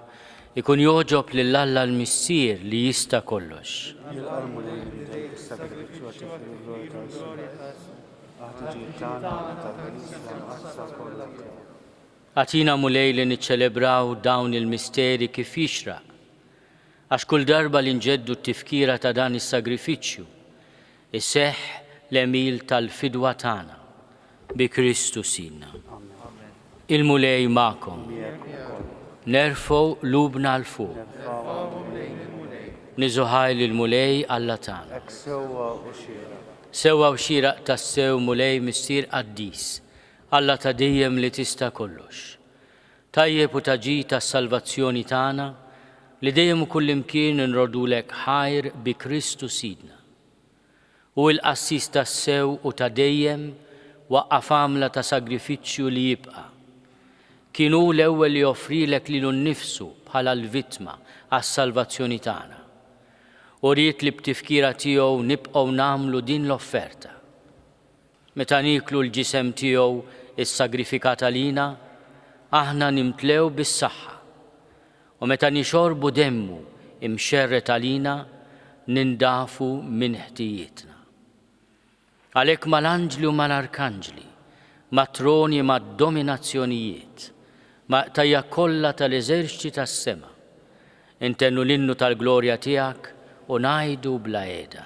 ikun joġob lill-Alla l-Missier li jista' kollox. Għatina mulej li niċċelebraw dawn il-misteri kif jixraq, għax kull darba li nġeddu t-tifkira ta' dan is-sagrifiċċju isseħħ l-emil tal-fidwa tagħna bi Kristu Sidna. Il-mulej ma'kom. Nerfgħu lubna l-fuq. Niżuħaj l-mulej Alla tagħna. Sewwa u xieraq tas-sew mulej missier qaddis, Alla ta' dejjem li tista' kollox. Tajjeb u taġi tas-salvazzjoni tagħna li dejjem u kullimkien nrodulek ħajr bi Kristu Sidna. U l-qassis tas-sew u ta' dejjem waqqaf għamla ta' sagrifiċċju li jibqa'. Kienu l-ewwel li joffrilek lilu nnifsu bħala l-vittma għas-salvazzjoni tagħna. U ried li b'tifkira tiegħu nibqgħu nagħmlu din l-offerta. Meta niklu l-ġisem tiegħu is-sagrifikat għalina, aħna nimtlew bis-saħħa. U meta nixorbu demmu imxerret għalina, nindafu minn ħtijietna. Għalhekk mal-anġli u mal-arkanġli, matroni mad-dominazzjonijiet, maqtajja kollha tal-eżerċiti tas-sema, intennu l-innu tal-glorja tiegħek u ngħidu bla qiegħda.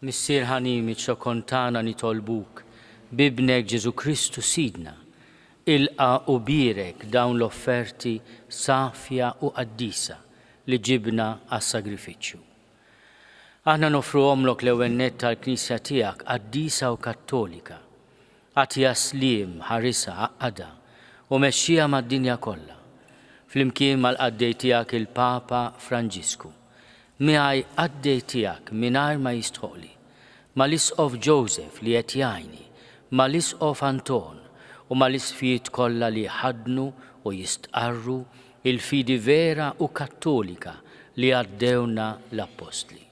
Missier ħanimi ċokontana nitolbuk bibnek Ġesu Kristu Sidna, ilqa u birek dawn l-offerti safja u qaddisa li ġibna għas-sagrifiċċju. Aħna nofruhomlok l-ewwel nett tal-Knisja tiegħek qaddisa u kattolika, għatija slim ħarisa għaqqada u mexxija mad-dinja kollha, flimkien mal-qaddej tiegħek il-Papa Franġisku, miegħi qaddej tiegħek mingħajr ma jistħoqli, mal-Isqof Joseph li qed jgħinni, mal-Isqof Anton u mal-isfijiet kollha li ħadnu u jistqarru il-fidi vera u kattolika li għaddewna l-Apostli.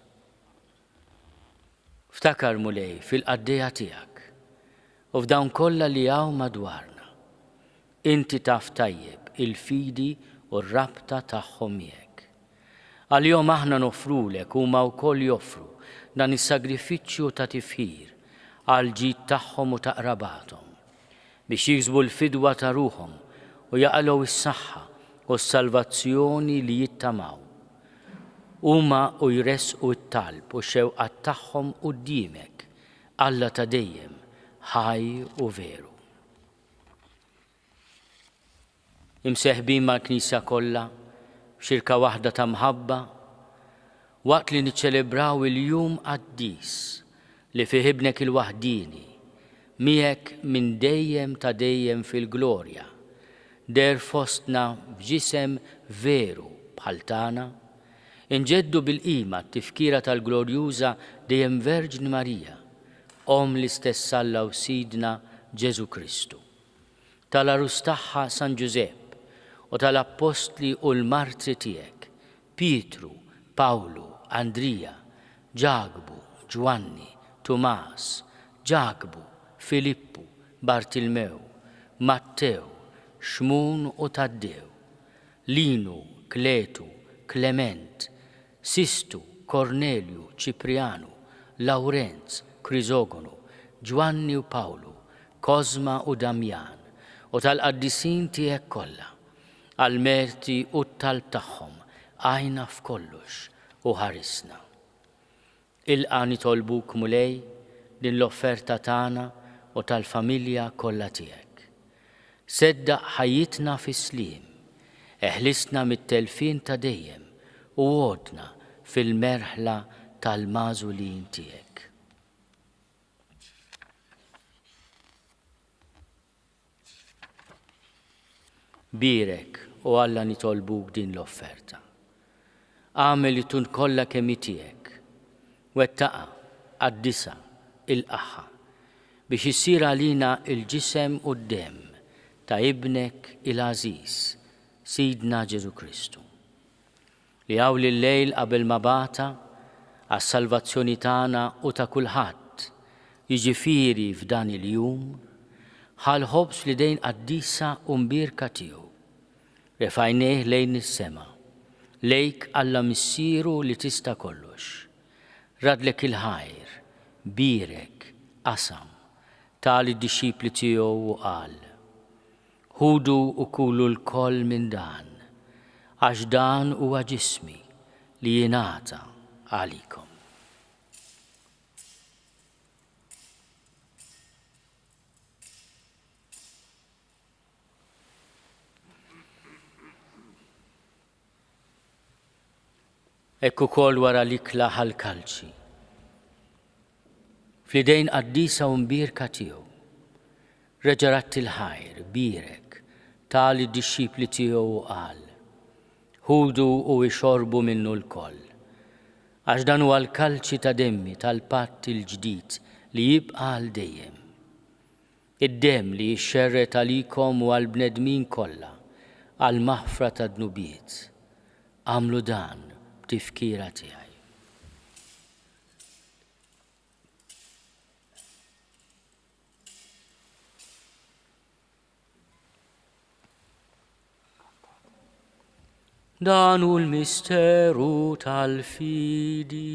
Ftakar mulej fil-qaddejja tiegħek u f'dawn kollha li hawn madwarna. Inti taf tajjeb il-fidi u r-rabta tagħhom miegħek. Għal-jom aħna nofrulek huma wkoll joffru dan is-sagrifiċċju ta' tifħir għal ġid tagħhom u ta' qrabathom biex jiksbu l-fidwa ta' ruhom u jaqalgħu is-saħħa u s-salvazzjoni li jittamaw. Huma u jresqu t-talb u x-xewqat tagħhom quddiemek, Alla ta' dejjem, ħaj u veru. imseħbin mal-Knisja kollha, xirka waħda ta' mħabba, waqt li niċċelebraw il-jum qaddis li fih ibnek il-waħdini, miegħek minn dejjem ta' dejjem fil-glorja, der fostna b'ġisem veru bħal tagħna, inġeddu bil-qima t-tifkira tal-glorjuża dejjem Verġni Marija, Om l-istess Alla u Sidna Ġesu Kristu, tal-arus tagħha San Ġusepp u tal-Apostli u l-Martri tiegħek, Pietru, Pawlu, Andrija, Ġagbu, Ġwanni, Tumas, Ġagbu, Filippu, Bartilmew, Mattew, Xmun u Taddew, Linu, Kletu, Klement, Sistu, Kornelju, Ċiprianu, Lawrenz, Krizogonu, Ġwanni u Pawlu, Kozma u Damjan, u tal-qaddisin tiegħek kollha, għal-merti u t-talb tagħhom, għajna f'kollox u ħarisna. Ilqa nitolbuk mulej din l-offerta tagħna u tal-familja kollha tiegħek. Seddaq ħajjitna fis-sliem, eħlisna mit-telfin ta' dejjem u għodna fil-merħla tal-mażulin tiegħek. Birek u Alla nitolbuk din l-offerta. Għamel li tun kollha kemm tiegħek, wettaqa, qaddisa, ilqaħħa, biex issir għalina il-ġisem u d-dem ta' ibnek il-Aziz, Sidna Ġesu Kristu. Li għawli l-lejl qabel ma bata għas-salvazzjoni tagħna u ta' kulħadd jiġifieri f'dan il-jum ħal ħobs li dejn qaddisa u mbirka tiegħu. Refajnejh lejn is-sema, lejk Alla missieru li tista' kollox. Radlek il-ħajr, birek, qasam, tali d-dixxipli tiegħu u qal: Ħudu u kulu l-koll minn dan, għax dan huwa ġismi li jingħata għalikom. Ekku kol wara l-ikla ħal-kalċi. Flidejn qaddisa u mbirka tiegħu, reġarat il-ħajr, birek, tali d-dixxipli tiegħu u qal: Ħudu u ixorbu minnu l-koll, għax dan huwa l-kalċi ta' demmi tal-patt il-ġdid li jibqa' għal dejjem. Id-dem li jixxerret għalikom u għall-bnedmin kollha għal maħfra ta' dnubiet. Għamlu dan b'tifkira tiegħi. Dan hu l-misteru tal-fidi.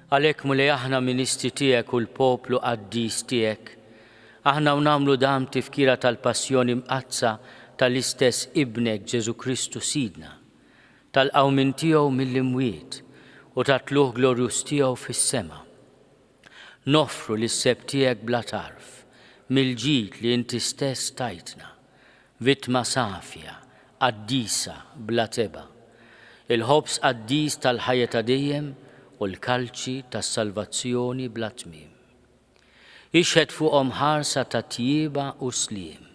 Għalhekk mulej aħna ministri tiegħek u l-poplu qaddis tiegħek, aħna u nagħmlu dam tifkira tal-passjoni mqazza tal-istess ibnek Ġesu Kristu Sidna, tal-qawmin tiegħu mill-imwiet u tat-tluħ glorjuż tiegħu fis-sema. Nofru lis-seb tiegħek bla tarf, mill-ġid li inti stess tajtna, vittma safja, qaddisa bla teba, il-ħobs qaddis tal-ħajja ta' dejjem u l-kalċi tas-salvazzjoni bla tmiem. Ixħed fuqhom ħarsa ta' tjieba u sliem,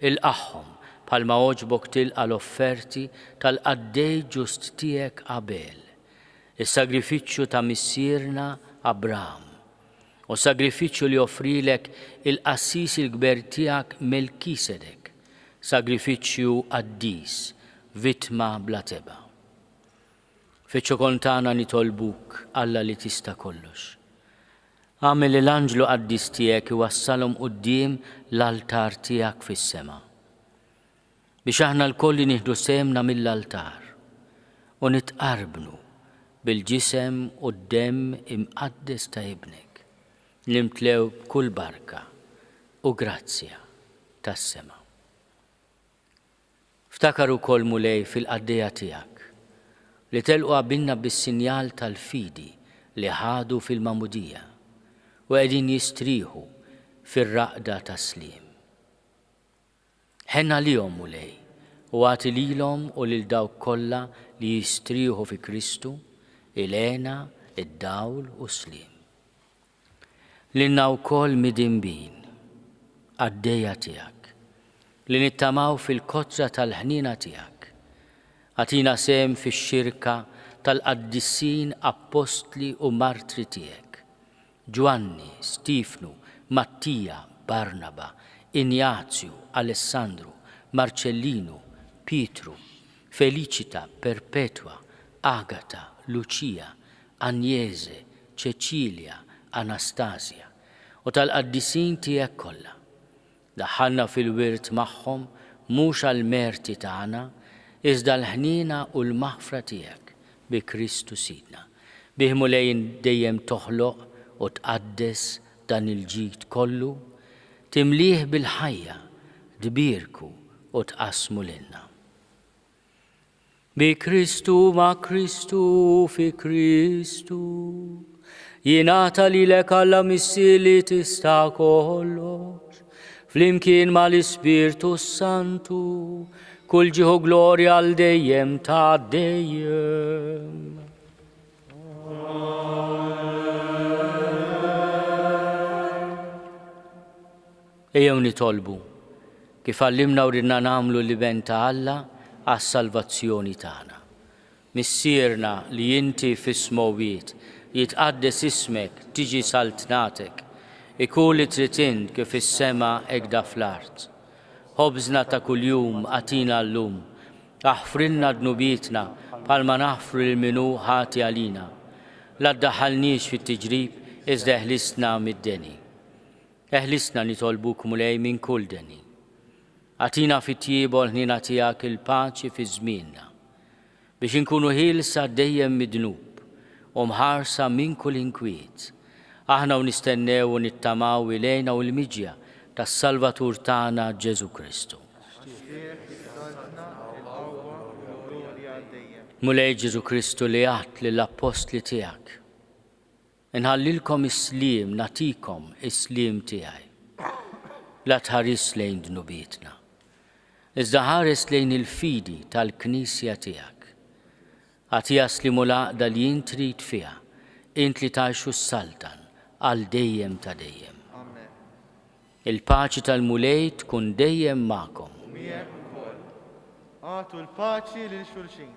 ilqaħħom bħalma oġbok tilqa' l-offerti tal-qaddej ġust tiegħek Abel, is-sagrifiċċju ta' missierna Abraham, u sagrifiċċju li offrilek il-qassis il-kber tiegħek Melkisedek, sagrifiċċju qaddis, vittma bla teba. Fiċċokon tagħna nitolbuk Alla li tista' kollox. Għamel l-anġlu qaddis tiegħek iwassalhom quddiem l-altar tiegħek fis-sema. biex aħna l-kolli nieħdu semna mill-altar u nitqarbnu bil-ġisem u d-dem imqaddes ta' ibnek li mtlew b'kull barka u grazzja tas-sema. Ftakar ukoll mulej fil-qaddejja tiegħek li telqu qabilna bis-sinjal tal-fidi li ħadu fil-mamudija u qegħdin jistrieħu fir-raqda tas-sliem. Ħenna lihom mulej u għati lilhom u lil dawk kollha li jistrieħu fi Kristu il-għena, id-dawl u sliem. Lilna wkoll midimbin għaddejja tiegħek li nittamaw fil-kotra tal-ħnina tiegħek. Għatina sem fix-xirka tal-qaddissin apostli u martri tiegħek. Ġwanni, Stifnu, Mattija, Barnaba, Ignazju, Alessandru, Marcellinu, Pietru, Felicita, Perpetua, Agata, Lucia, Agnese, Cecilia, Anastasia u tal-qaddisin tiegħek kollha. Daħħalna fil-wirt magħhom mhux għall-merti tagħna, iżda l-ħnina u l-maħfra tiegħek bi Kristu Sidna. Bih mulejn dejjem toħloq u tqaddes dan il-ġid kollu, timlih bil-ħajja, tbierku u tqasmu lilna. Bi Kristu ma' Kristu fi Kristu, jingħata lilek Alla missieri tista' kollox, flimkien mal-Ispirtu Santu, kull ġieħu glorja għal dejjem ta' dejjem. Ejjew nitolbu kif għallimna u ridna nagħmlu l-iben ta' Alla għas-salvazzjoni tagħna. Missierna li inti fis-smowiet jitqaddes ismek, tiġi saltnatek, ikun li trid int kif is-sema hekk fl-art. Ħobżna ta' kuljum għatina llum, aħfrilna dnubietna bħalma naħfru lil minu ħati għalina. La ddaħħalniex fit-tiġrib iżda eħlisna mid-deni. Eħlisna nitolbuk mulej minn kull deni. Għatina fit-tjieba l-ħnina tiegħek il-paċi fi żmienna biex inkunu ħielsa dejjem midnub u mħarsa minn kull inkwiet. Aħna u nistennew u nittamaw ilejna u l-miġja tas-Salvatur tagħna Ġesu Kristu. Mulej Ġesu Kristu li għadt lill-apostli tiegħek. Inħallilkom is-sliem, natikom is-sliem tiegħi. La tħares lejn dnubietna, iżda ħares lejn il-fidi tal-Knisja tiegħek. Għatija slimu laqda li jint trid fiha, int li tgħixu s-saltan għal dejjem ta' dejjem. Il-paċi tal-mulej tkun dejjem magħkom. Għatu l-paċi lil xulxin.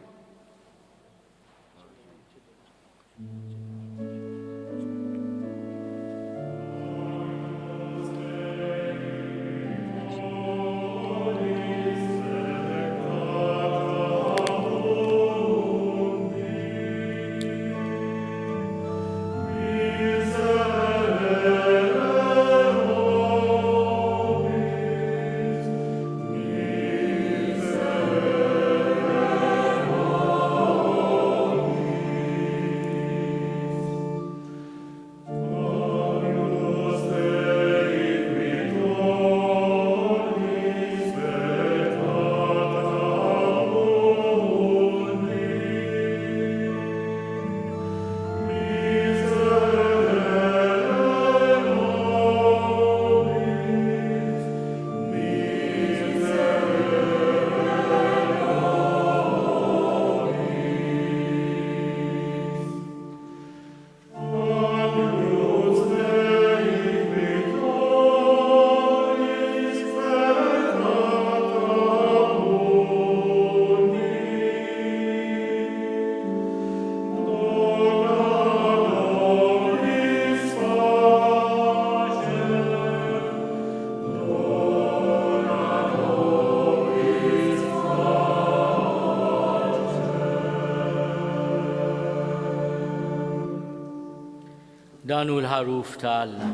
Danu l-ħaruf ta' Alla,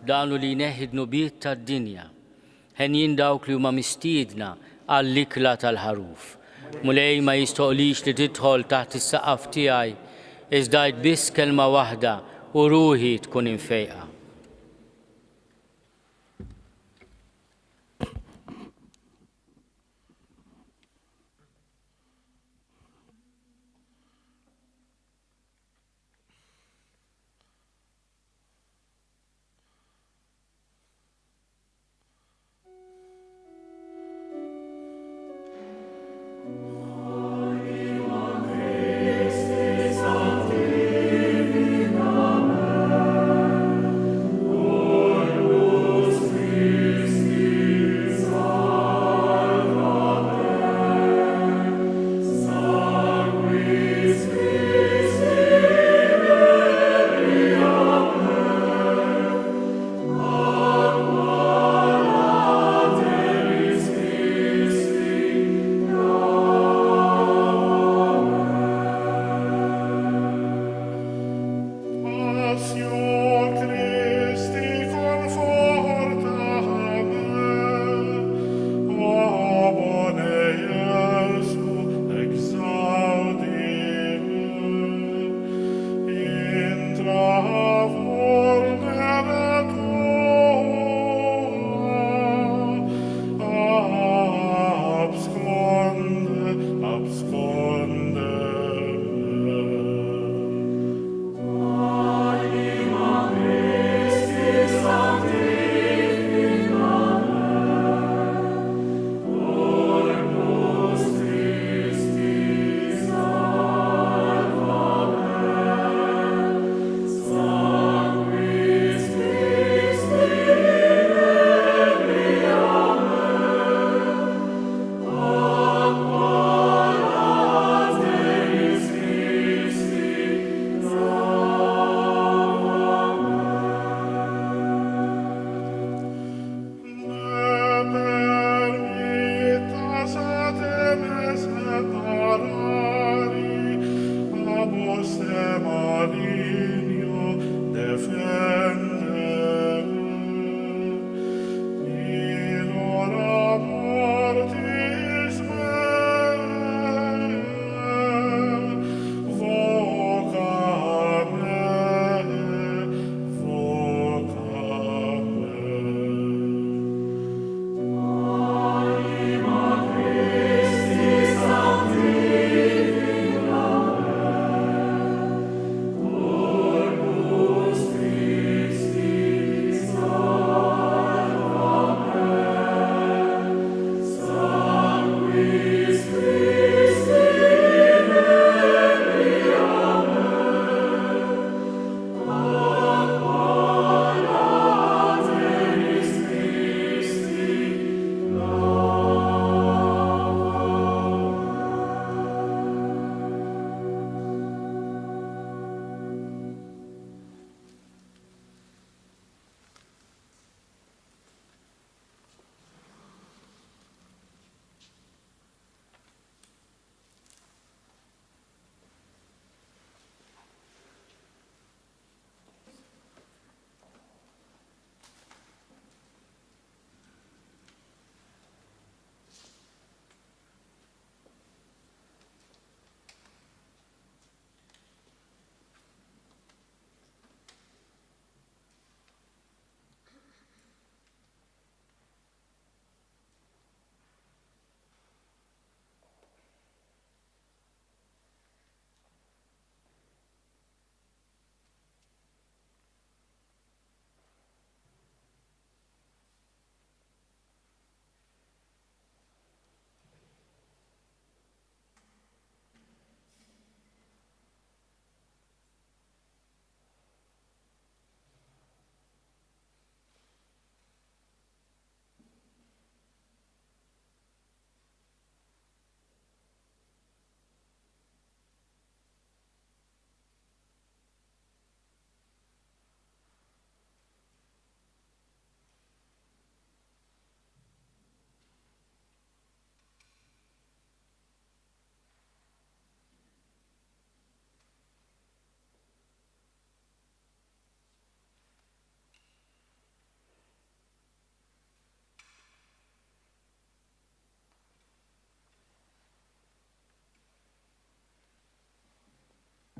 danu li neħid nubiet ta' dinja, ħen jindawk li huma mistiedna għall-ikla tal-ħaruf. Mulej ma jistoqlix li tidħol taħt is-saqaf tiegħi, iżda biss kelma waħda u ruħi tkun infejqa.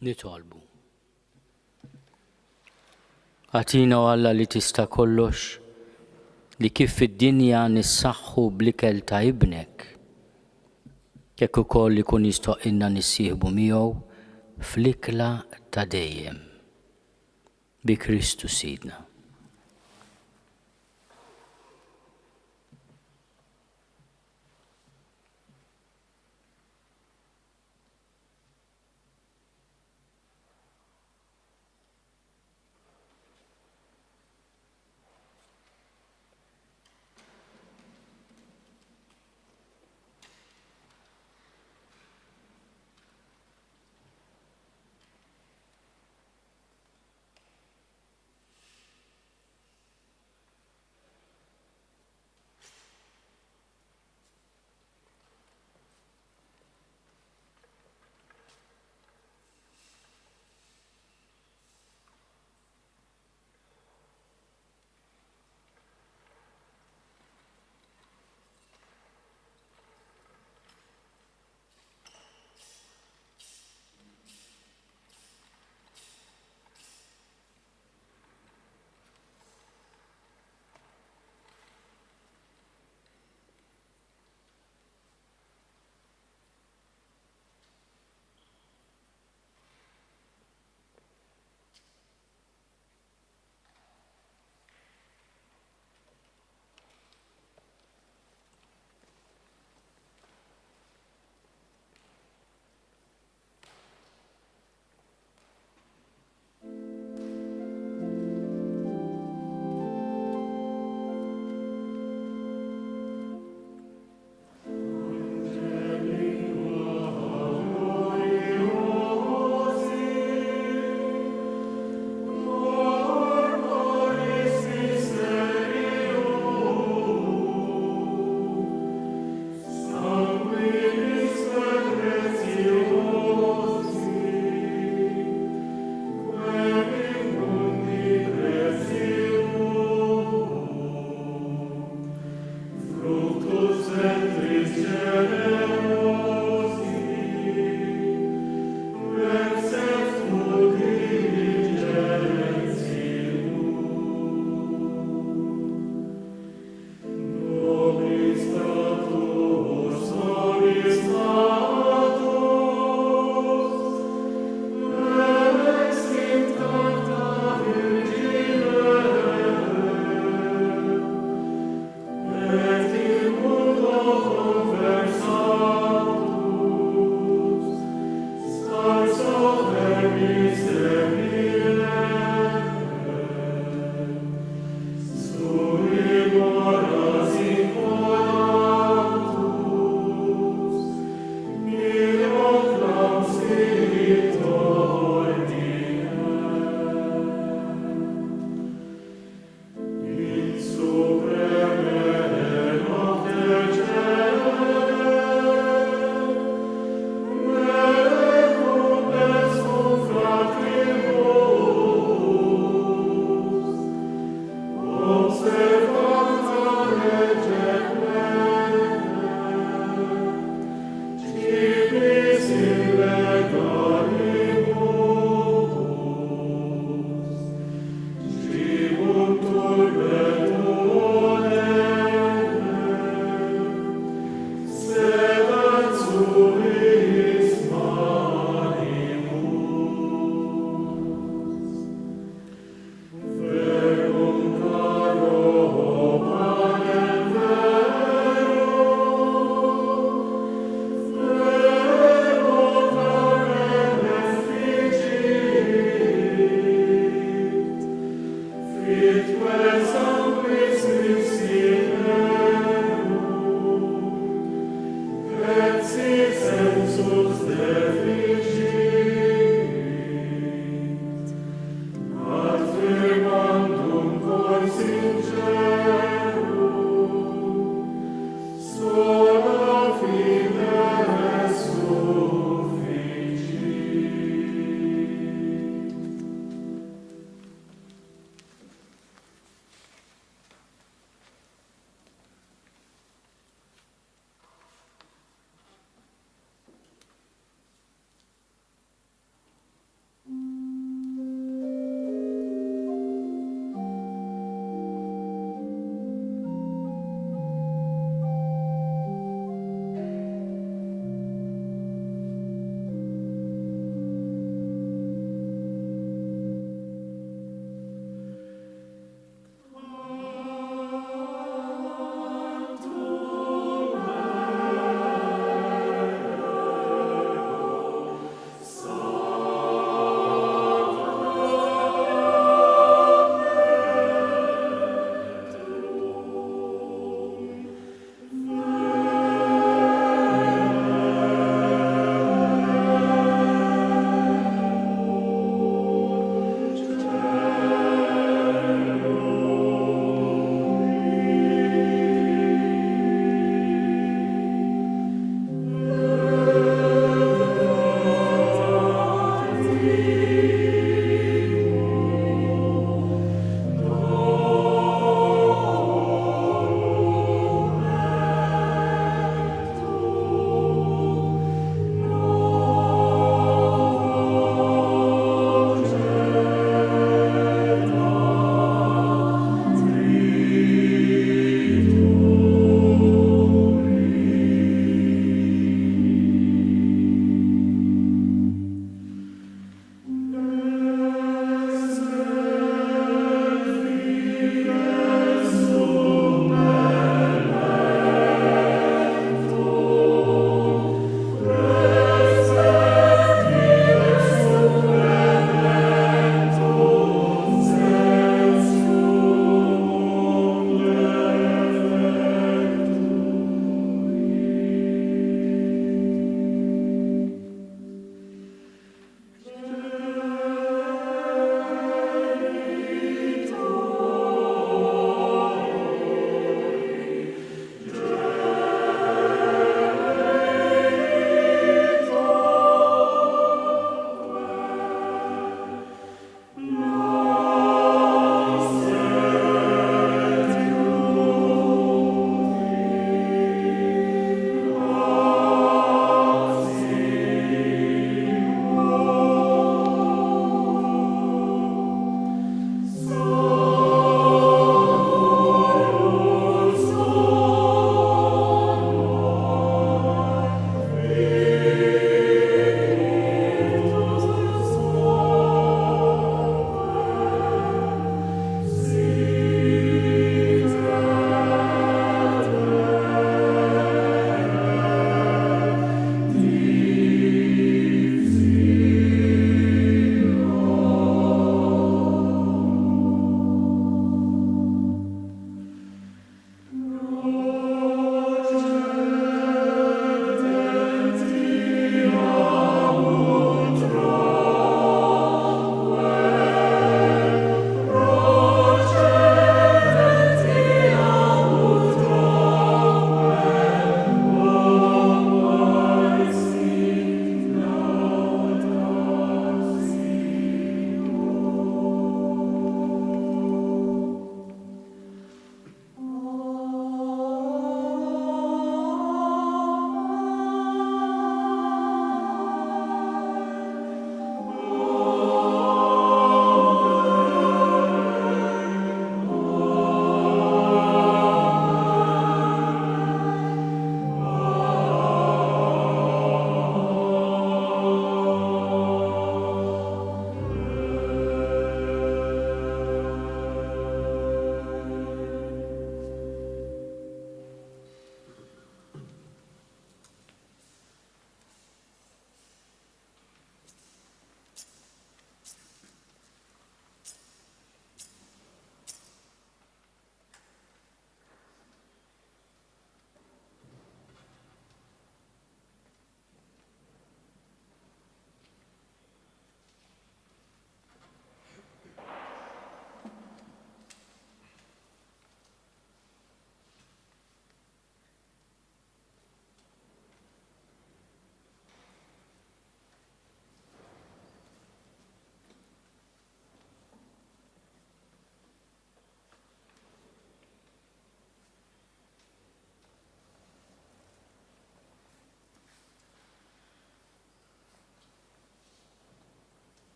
nitolbu. Għatina u Alla li tista' kollox, li kif fid-dinja nissaħħu bl-ikel ta' ibnek, kekk ukoll ikun jistoqilna nissieħbu miegħu fl-ikla ta' dejjem. Bi Kristu Sidna.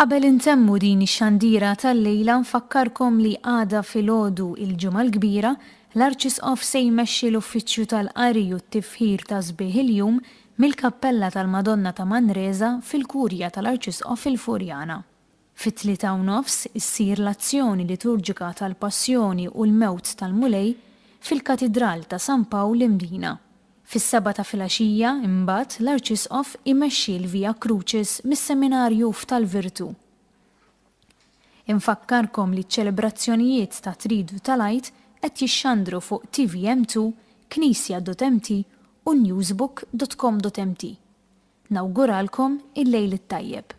Qabel intemmu din ix-xandira tal-lejla nfakkarkom li għada filgħodu il-ġimgħa l-kbira l-Arċisqof se jmexxi l-uffiċċju tal-qari u t-tifħir ta' sbieħ il-jum mill-Kappella tal-Madonna ta' Manresa fil-Kurja tal-Arċisqof il-Furjana. Fit-3:30 issir l-azzjoni liturġika tal-Passjoni u l-Mewt tal-Mulej fil-Katedral ta' San Pawl l-Imdina. Fis-7 ta' filgħaxija imbagħad l-Arċisqof imexxi l-Via Crucis mis-Seminarju tal-Virtu. Infakkarkom li ċ-ċelebrazzjonijiet ta' Tridu tal-Għid qed jixxandru fuq tvm2, knisja.mt u newsbook.com.mt. Nawguralkom il-lejl it-tajjeb.